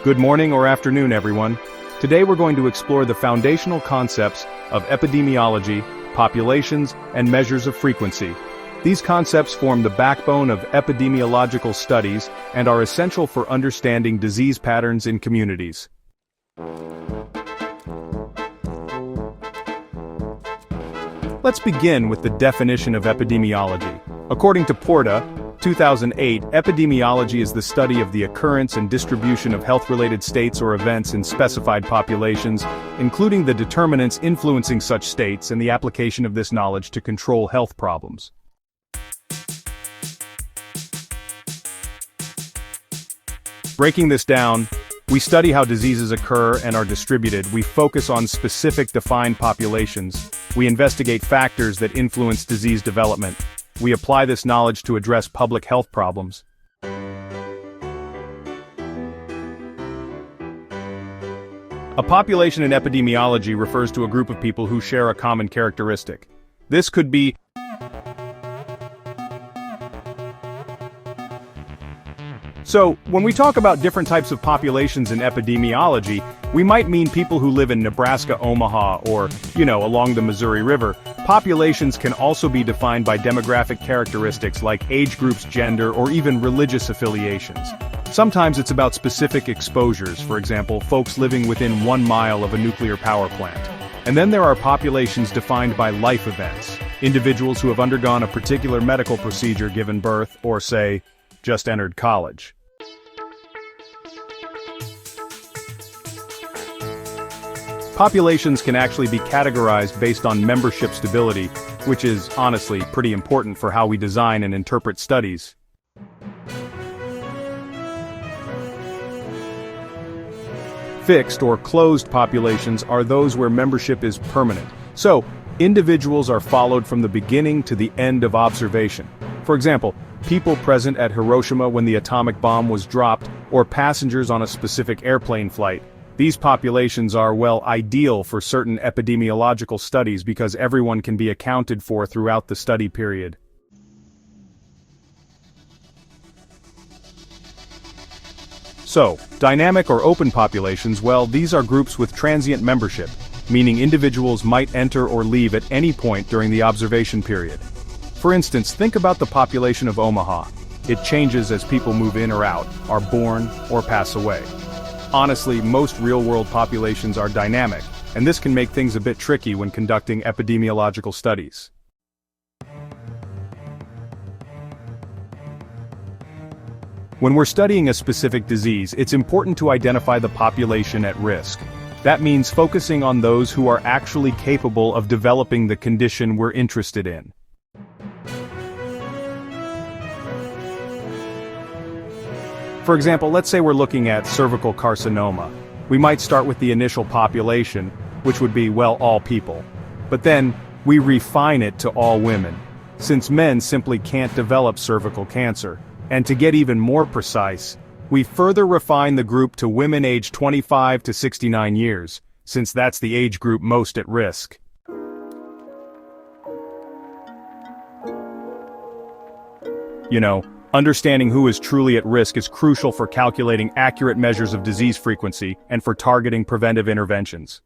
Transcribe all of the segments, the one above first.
Good morning or afternoon, everyone. Today we're going to explore the foundational concepts of epidemiology, populations, and measures of frequency. These concepts form the backbone of epidemiological studies and are essential for understanding disease patterns in communities. Let's begin with the definition of epidemiology. According to Porta, 2008, epidemiology is the study of the occurrence and distribution of health-related states or events in specified populations, including the determinants influencing such states and the application of this knowledge to control health problems. Breaking this down, we study how diseases occur and are distributed. We focus on specific defined populations. We investigate factors that influence disease development. We apply this knowledge to address public health problems. A population in epidemiology refers to a group of people who share a common characteristic. This could be So, when we talk about different types of populations in epidemiology, we might mean people who live in Nebraska, Omaha, or, along the Missouri River. Populations can also be defined by demographic characteristics like age groups, gender, or even religious affiliations. Sometimes it's about specific exposures, for example, folks living within 1 mile of a nuclear power plant. And then there are populations defined by life events, individuals who have undergone a particular medical procedure, given birth, or say, just entered college. Populations can actually be categorized based on membership stability, which is, honestly, pretty important for how we design and interpret studies. Fixed or closed populations are those where membership is permanent. So, individuals are followed from the beginning to the end of observation. For example, people present at Hiroshima when the atomic bomb was dropped, or passengers on a specific airplane flight. These populations are, ideal for certain epidemiological studies because everyone can be accounted for throughout the study period. So, dynamic or open populations, these are groups with transient membership, meaning individuals might enter or leave at any point during the observation period. For instance, think about the population of Omaha. It changes as people move in or out, are born, or pass away. Honestly, most real-world populations are dynamic, and this can make things a bit tricky when conducting epidemiological studies. When we're studying a specific disease, it's important to identify the population at risk. That means focusing on those who are actually capable of developing the condition we're interested in. For example, let's say we're looking at cervical carcinoma. We might start with the initial population, which would be, all people. But then, we refine it to all women, since men simply can't develop cervical cancer. And to get even more precise, we further refine the group to women aged 25 to 69 years, since that's the age group most at risk. Understanding who is truly at risk is crucial for calculating accurate measures of disease frequency and for targeting preventive interventions.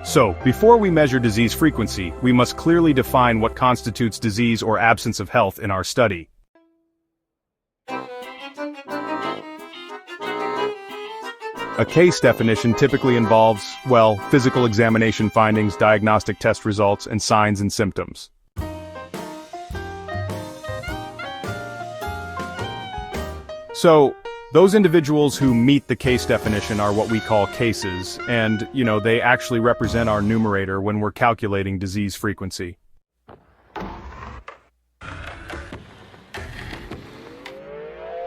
So, before we measure disease frequency, we must clearly define what constitutes disease or absence of health in our study. A case definition typically involves, physical examination findings, diagnostic test results, and signs and symptoms. So, those individuals who meet the case definition are what we call cases, and, they actually represent our numerator when we're calculating disease frequency.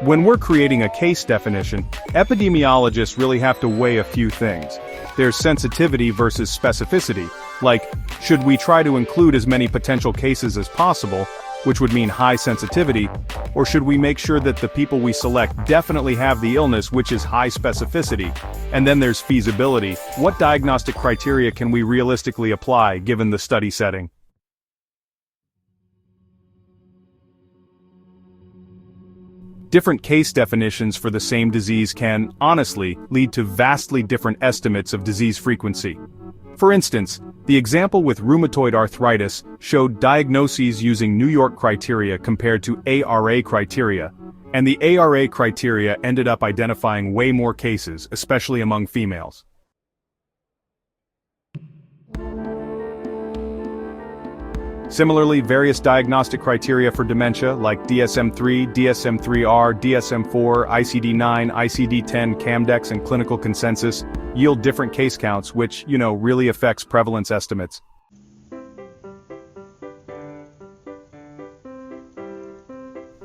When we're creating a case definition, epidemiologists really have to weigh a few things. There's sensitivity versus specificity, like, should we try to include as many potential cases as possible, which would mean high sensitivity, or should we make sure that the people we select definitely have the illness, which is high specificity? And then there's feasibility. What diagnostic criteria can we realistically apply given the study setting? Different case definitions for the same disease can, honestly, lead to vastly different estimates of disease frequency. For instance, the example with rheumatoid arthritis showed diagnoses using New York criteria compared to ARA criteria, and the ARA criteria ended up identifying way more cases, especially among females. Similarly, various diagnostic criteria for dementia like DSM-3, DSM-3R, DSM-4, ICD-9, ICD-10, CAMDEX, and clinical consensus yield different case counts, which, really affects prevalence estimates.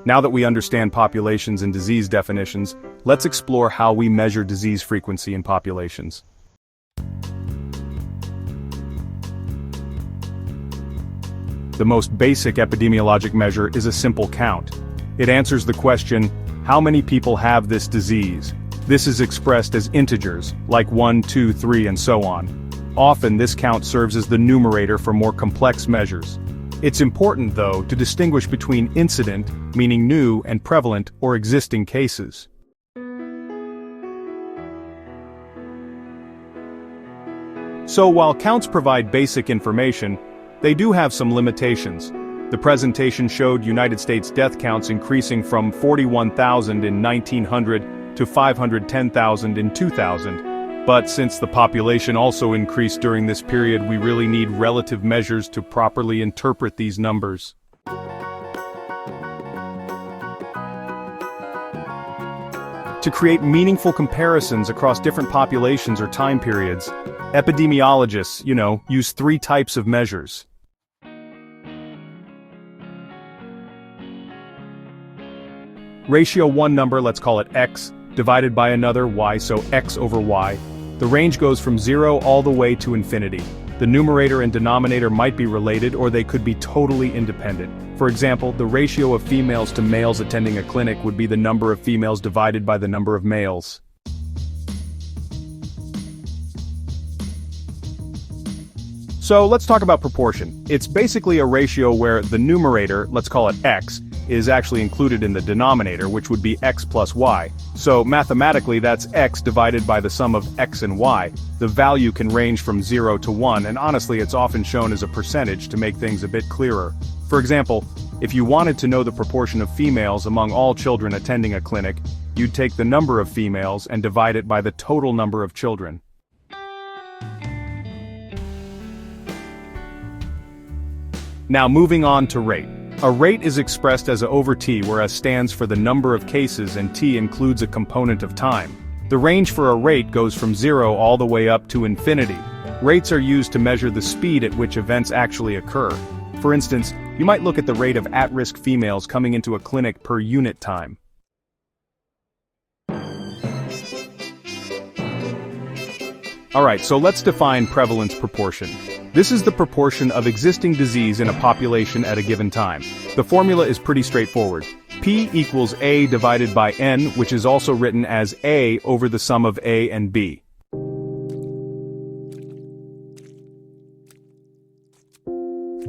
Now that we understand populations and disease definitions, let's explore how we measure disease frequency in populations. The most basic epidemiologic measure is a simple count. It answers the question, how many people have this disease? This is expressed as integers, like 1, 2, 3, and so on. Often this count serves as the numerator for more complex measures. It's important, though, to distinguish between incident, meaning new, and prevalent, or existing cases. So while counts provide basic information, they do have some limitations. The presentation showed United States death counts increasing from 41,000 in 1900 to 510,000 in 2000. But since the population also increased during this period, we really need relative measures to properly interpret these numbers. To create meaningful comparisons across different populations or time periods, epidemiologists, use three types of measures. Ratio one number, let's call it x, divided by another y, so x over y. The range goes from 0 all the way to infinity. The numerator and denominator might be related, or they could be totally independent. For example, the ratio of females to males attending a clinic would be the number of females divided by the number of males. So let's talk about proportion. It's basically a ratio where the numerator, let's call it x, is actually included in the denominator, which would be x plus y. So mathematically that's x divided by the sum of x and y. The value can range from 0 to 1, and honestly it's often shown as a percentage to make things a bit clearer. For example, if you wanted to know the proportion of females among all children attending a clinic, you'd take the number of females and divide it by the total number of children. Now moving on to rate. A rate is expressed as A over t, where A stands for the number of cases and t includes a component of time. The range for a rate goes from 0 all the way up to infinity. Rates are used to measure the speed at which events actually occur. For instance, you might look at the rate of at-risk females coming into a clinic per unit time. Alright, so let's define prevalence proportion. This is the proportion of existing disease in a population at a given time. The formula is pretty straightforward. P equals A divided by N, which is also written as A over the sum of A and B.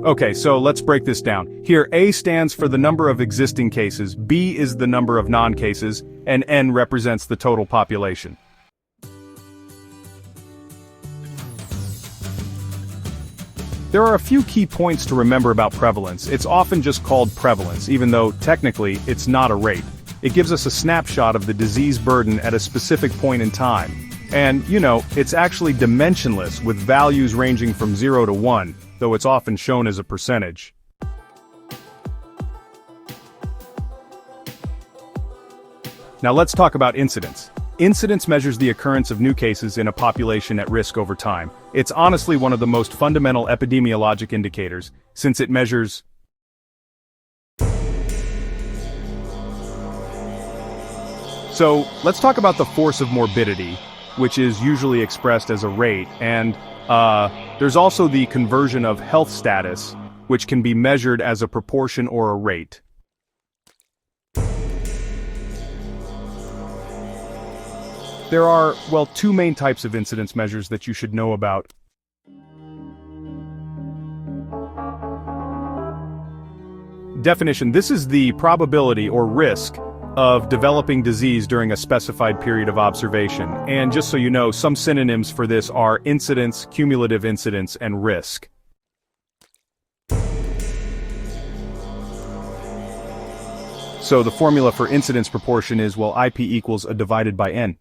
Okay, so let's break this down. Here, A stands for the number of existing cases, B is the number of non-cases, and N represents the total population. There are a few key points to remember about prevalence. It's often just called prevalence, even though, technically, it's not a rate. It gives us a snapshot of the disease burden at a specific point in time. And, it's actually dimensionless, with values ranging from 0 to 1, though it's often shown as a percentage. Now let's talk about incidence. Incidence measures the occurrence of new cases in a population at risk over time. It's honestly one of the most fundamental epidemiologic indicators, since it measures So, let's talk about the force of morbidity, which is usually expressed as a rate, and there's also the conversion of health status, which can be measured as a proportion or a rate. There are, two main types of incidence measures that you should know about. Definition: this is the probability or risk of developing disease during a specified period of observation. And just so you know, some synonyms for this are incidence, cumulative incidence, and risk. So the formula for incidence proportion is, well, IP equals A divided by N.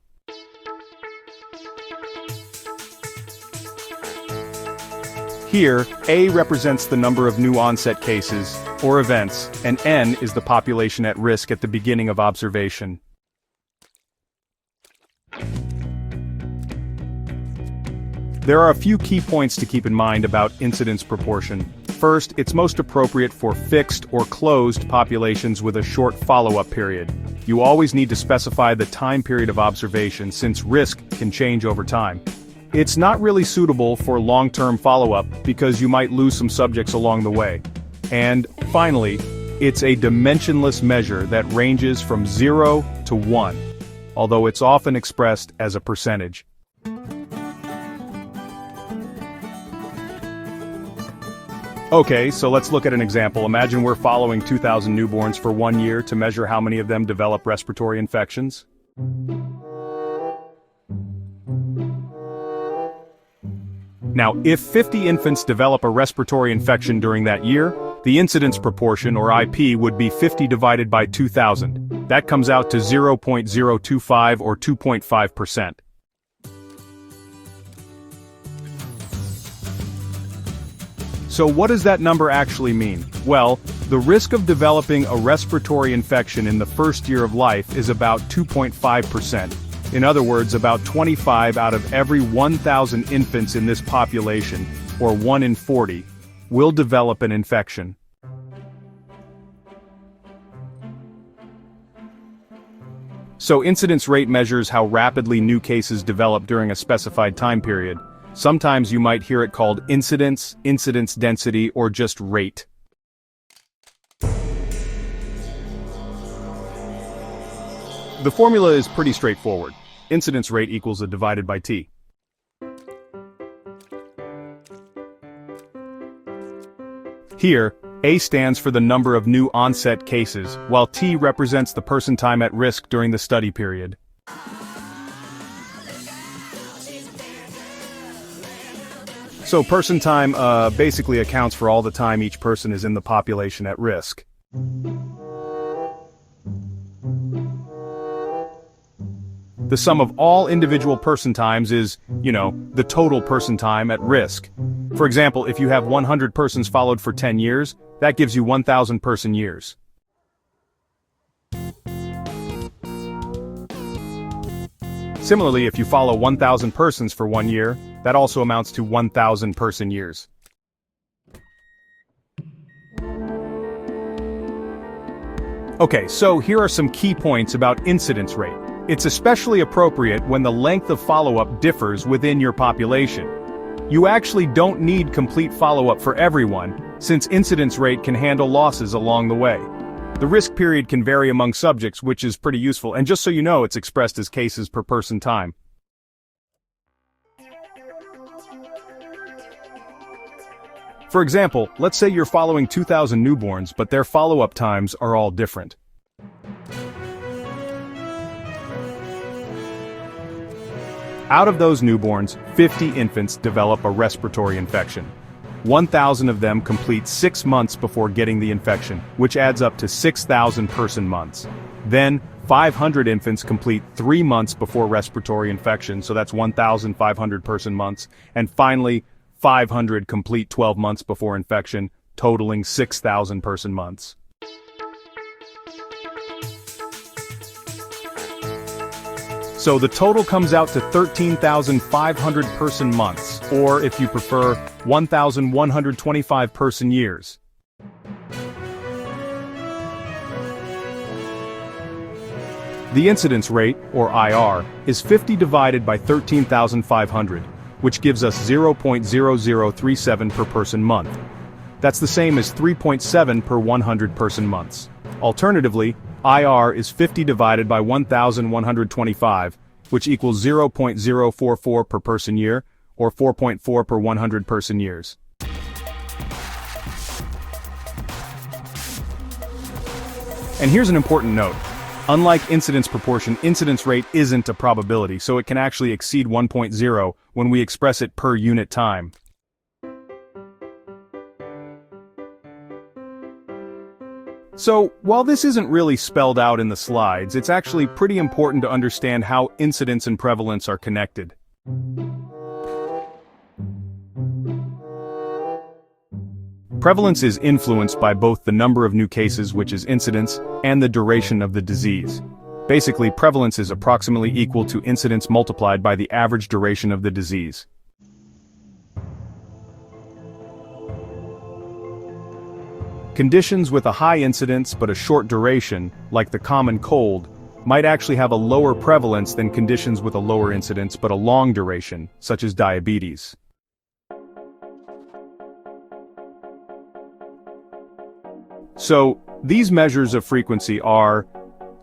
Here, A represents the number of new onset cases, or events, and N is the population at risk at the beginning of observation. There are a few key points to keep in mind about incidence proportion. First, it's most appropriate for fixed or closed populations with a short follow-up period. You always need to specify the time period of observation since risk can change over time. It's not really suitable for long-term follow-up because you might lose some subjects along the way. And finally, it's a dimensionless measure that ranges from 0 to 1, although it's often expressed as a percentage. Okay, so let's look at an example. Imagine we're following 2,000 newborns for 1 year to measure how many of them develop respiratory infections. Now, if 50 infants develop a respiratory infection during that year, the incidence proportion, or IP, would be 50 divided by 2,000. That comes out to 0.025 or 2.5%. So what does that number actually mean? Well, the risk of developing a respiratory infection in the first year of life is about 2.5%. In other words, about 25 out of every 1,000 infants in this population, or 1 in 40, will develop an infection. So incidence rate measures how rapidly new cases develop during a specified time period. Sometimes you might hear it called incidence, incidence density, or just rate. The formula is pretty straightforward. Incidence rate equals A divided by T. Here, A stands for the number of new onset cases, while T represents the person time at risk during the study period. So person time basically accounts for all the time each person is in the population at risk. The sum of all individual person times is, the total person time at risk. For example, if you have 100 persons followed for 10 years, that gives you 1,000 person years. Similarly, if you follow 1,000 persons for 1 year, that also amounts to 1,000 person years. Okay, so here are some key points about incidence rate. It's especially appropriate when the length of follow-up differs within your population. You actually don't need complete follow-up for everyone, since incidence rate can handle losses along the way. The risk period can vary among subjects, which is pretty useful, and just so you know, it's expressed as cases per person time. For example, let's say you're following 2,000 newborns, but their follow-up times are all different. Out of those newborns, 50 infants develop a respiratory infection. 1,000 of them complete 6 months before getting the infection, which adds up to 6,000 person months. Then, 500 infants complete 3 months before respiratory infection, so that's 1,500 person months. And finally, 500 complete 12 months before infection, totaling 6,000 person months. So the total comes out to 13,500 person months, or if you prefer, 1,125 person years. The incidence rate, or IR, is 50 divided by 13,500, which gives us 0.0037 per person month. That's the same as 3.7 per 100 person months. Alternatively, IR is 50 divided by 1,125, which equals 0.044 per person year, or 4.4 per 100 person years. And here's an important note. Unlike incidence proportion, incidence rate isn't a probability, so it can actually exceed 1.0 when we express it per unit time. So, while this isn't really spelled out in the slides, it's actually pretty important to understand how incidence and prevalence are connected. Prevalence is influenced by both the number of new cases, which is incidence, and the duration of the disease. Basically, prevalence is approximately equal to incidence multiplied by the average duration of the disease. Conditions with a high incidence but a short duration, like the common cold, might actually have a lower prevalence than conditions with a lower incidence but a long duration, such as diabetes. So, these measures of frequency are,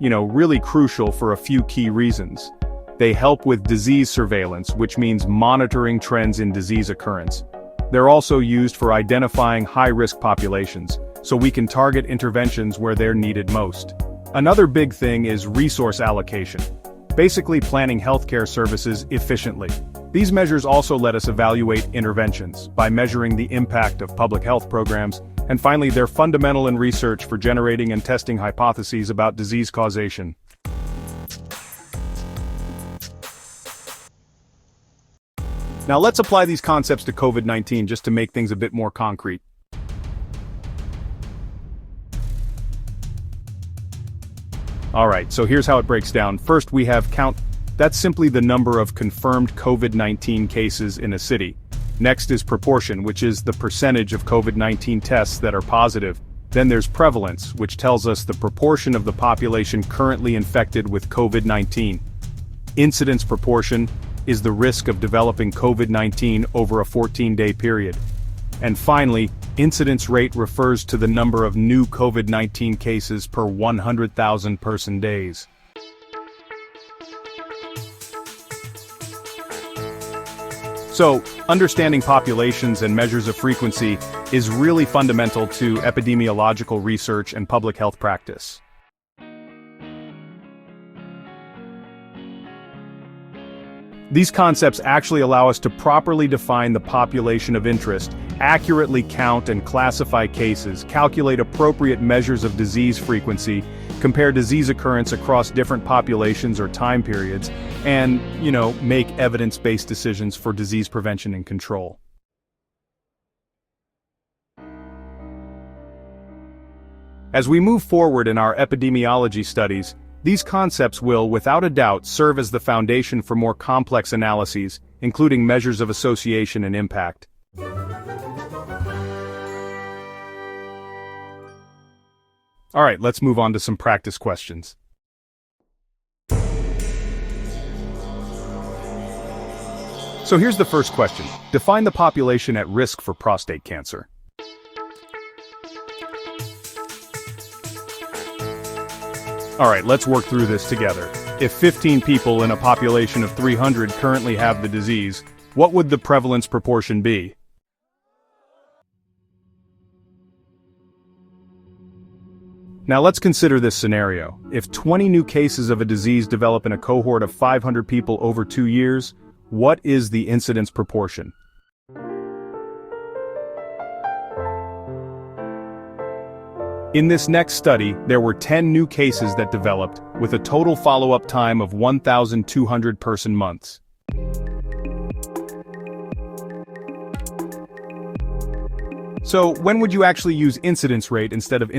really crucial for a few key reasons. They help with disease surveillance, which means monitoring trends in disease occurrence. They're also used for identifying high-risk populations, so we can target interventions where they're needed most. Another big thing is resource allocation. Basically planning healthcare services efficiently. These measures also let us evaluate interventions by measuring the impact of public health programs, and finally they're fundamental in research for generating and testing hypotheses about disease causation. Now let's apply these concepts to COVID-19 just to make things a bit more concrete. Alright, so here's how it breaks down. First we have count. That's simply the number of confirmed COVID-19 cases in a city. Next is proportion, which is the percentage of COVID-19 tests that are positive. Then there's prevalence, which tells us the proportion of the population currently infected with COVID-19. Incidence proportion is the risk of developing COVID-19 over a 14-day period. And finally, incidence rate refers to the number of new COVID-19 cases per 100,000 person days. So, understanding populations and measures of frequency is really fundamental to epidemiological research and public health practice. These concepts actually allow us to properly define the population of interest, accurately count and classify cases, calculate appropriate measures of disease frequency, compare disease occurrence across different populations or time periods, and, make evidence-based decisions for disease prevention and control. As we move forward in our epidemiology studies, these concepts will, without a doubt, serve as the foundation for more complex analyses, including measures of association and impact. Alright, let's move on to some practice questions. So here's the first question. Define the population at risk for prostate cancer. Alright, let's work through this together. If 15 people in a population of 300 currently have the disease, what would the prevalence proportion be? Now let's consider this scenario. If 20 new cases of a disease develop in a cohort of 500 people over 2 years, what is the incidence proportion? In this next study, there were 10 new cases that developed, with a total follow-up time of 1,200 person months. So, when would you actually use incidence rate instead of